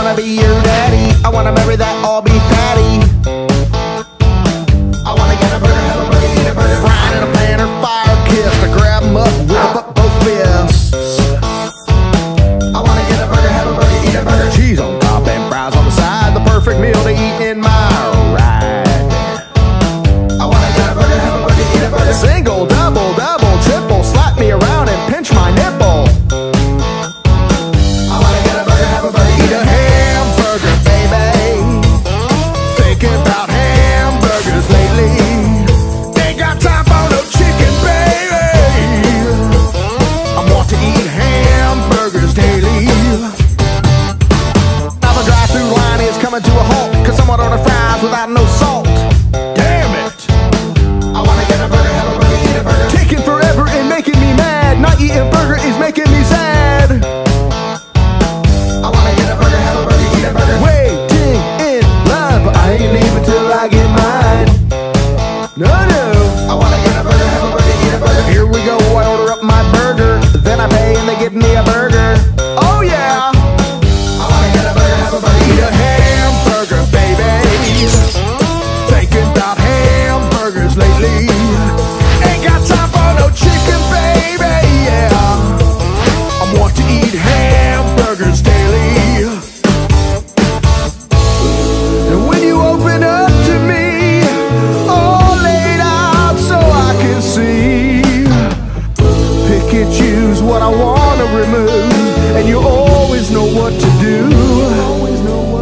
wanna be your daddy. I wanna marry that all beef patty. I wanna get a burger, have a burger, eat a burger. Frying in a pan or fire kissed. I grab 'em up, whip up both fists. I wanna get a burger, have a burger, eat a burger. Cheese on top and fries on the side. The perfect meal to eat in my ride. I wanna get a burger, have a burger, eat a burger. Single, double, double, triple. Slap me around and pinch my nipple. I wanna get a burger, have a burger, eat a hamburger, baby. Thinking about hamburgers lately. Ain't got time for no chicken, baby. I want to eat hamburgers daily. Now the drive-through line is coming to a halt, cause someone ordered fries without no salt. Damn it! I wanna get a burger, have a burger, eat a burger. Taking forever and making me mad. Not eating burger is making me sad. I wanna get a burger, have a burger, eat a burger. Waiting in line, but I ain't leaving till I get mine. No, no. I wanna get a burger, have a burger, eat a burger. Here we go, I order up my burger. Then I pay and they give me a burger. Oh yeah! I wanna get a burger, have a burger, eat a hamburger, baby. Thinking about hamburgers lately. Ain't got time for no chicken, baby, yeah. I want to eat hamburgers daily. And when you open up to me, all laid out so I can see, pick and choose what I wanna remove, and you always know what to do. Always know what